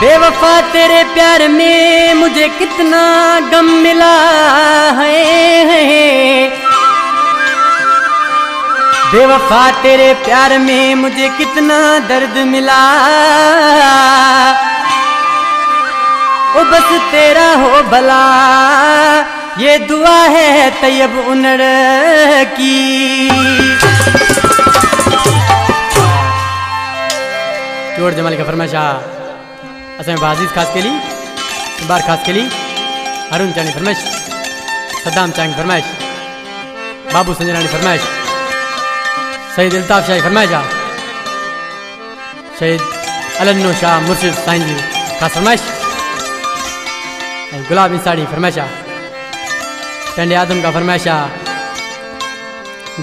बेवफा तेरे प्यार में मुझे कितना गम मिला है। बेवफा तेरे प्यार में मुझे कितना दर्द मिला। ओ बस तेरा हो भला ये दुआ है तैयब उनर की। जोर जमाल का फरमाइशा असम बाजीज खास के लिए, बार खास के लिए, अरुण चानी फरमाइश, सद्दाम चांग फरमाइश, बाबू संजरानी फरमाइश, शहीद अल्ताफ शाही फरमाइशा, शहीद अलन्नो शाह मुर्शिद साइन जी खास फरमाइश, गुलाब इंसाड़ी फरमाइशा, टंडे आदम का फरमाइशा,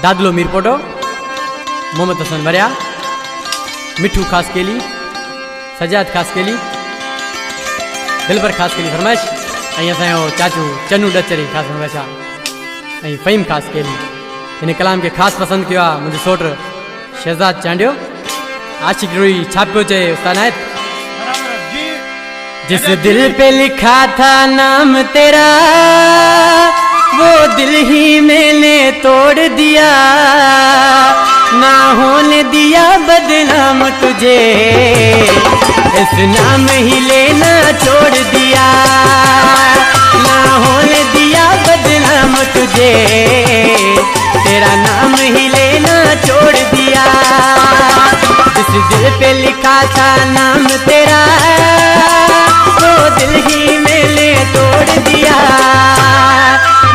दादलो मीर पोटो, मोहम्मद हसन वरिया, मिठू खास के लिए, सजाद खास के लिए, दिलबर खास के लिए फरमाइश, असांजो चाचू चन्नू डचरी खास फरमाइशा, फ़हीम खास के लिए। इन कलाम के खास पसंद किया मुझे सोट शहजाद चांडियो। आशिक रोई छापियो चे उस्ताद नायत। जिस दिल पे लिखा था नाम तेरा वो दिल ही मैंने तोड़ दिया। ना होने दिया बदनाम तुझे, इस नाम ही लेना छोड़ दिया। ना होने दिया बदनाम तुझे, तेरा नाम ही लेना छोड़ दिया। जिस दिल पे लिखा था नाम तेरा वो दिल ही मैंने तोड़ दिया।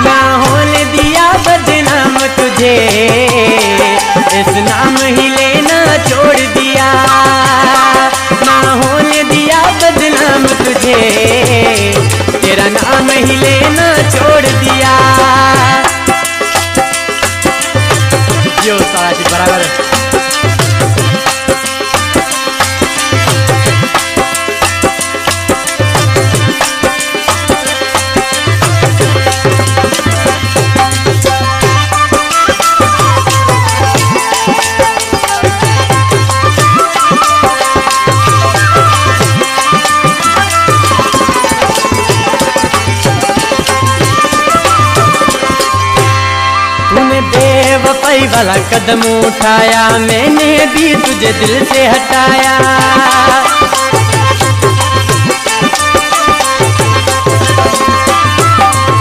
ना होने दिया बदनाम तुझे, इस नाम ही लेना छोड़ दिया। ना होने दिया बदनाम तुझे, तेरा नाम ही लेना छोड़ दिया। यो सारा जी बराबर बेवफाई वाला कदम उठाया, मैंने भी तुझे दिल से हटाया।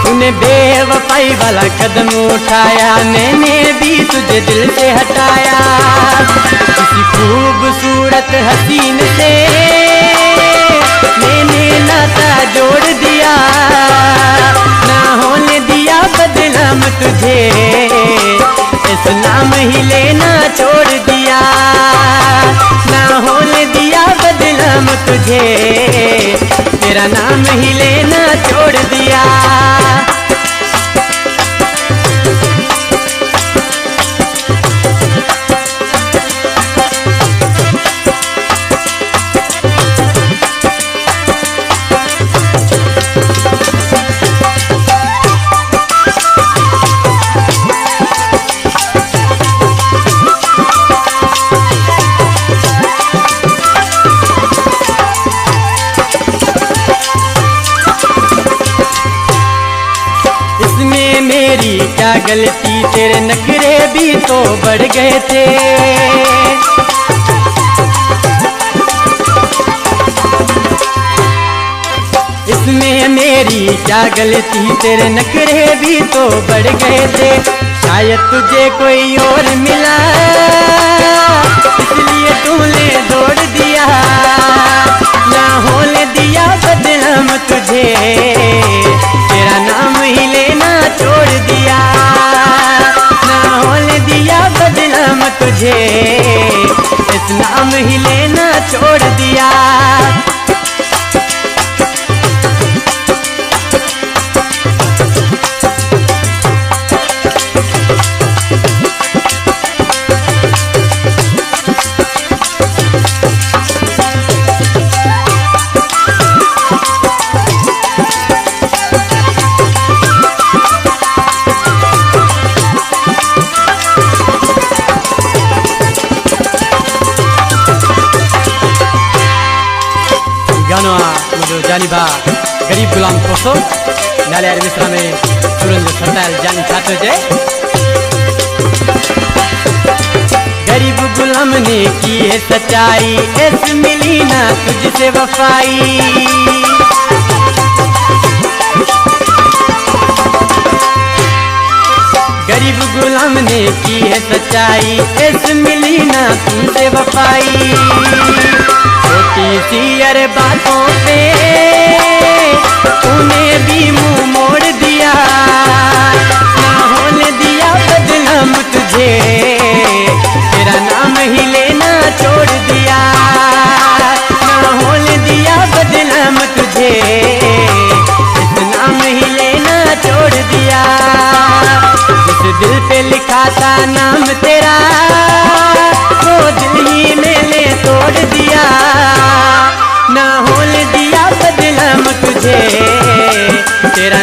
तूने बेवफाई वाला कदम उठाया, मैंने भी तुझे दिल से हटाया। किसी खूबसूरत हसीन से मैंने नाता जोड़ दिया। ना होने दिया बदनाम तुझे, इस नाम ही लेना छोड़ दिया। ना होने दिया बदनाम तुझे, तेरा नाम ही लेना छोड़ दिया। मेरी क्या गलती, तेरे नखरे भी तो बढ़ गए थे। इसमें मेरी क्या गलती, तेरे नखरे भी तो बढ़ गए थे। शायद तुझे कोई और मिला इसलिए तूने दौड़ दिया। ना होने दिया बदनाम तुझे, तेरा नाम ही लेना छोड़ दिया। तुझे, इस नाम ही लेना छोड़ दिया। गाना मुझे जानी बा गरीब गुलाम कोसो नाले यार मिश्रा में सुरेंद्र सरदार जानी छात्र जे। गरीब गुलाम ने की है सच्चाई, ऐसी मिली ना तुझसे वफाई। गरीब गुलाम ने की है सच्चाई, ऐसी मिली ना तुझसे वफाई। छोटी सी अरे बातों पे तूने भी मुंह मोड़ दिया, ना होने दिया बदनाम तुझे, तेरा नाम ही लेना छोड़ दिया। ना होने दिया बदनाम तुझे, इस नाम ही लेना छोड़ दिया। जिस दिल पे लिखा था नाम तेरा, वो दिल ही मैंने तोड़ दिया। ना होने दिया बदनाम तुझे, तेरा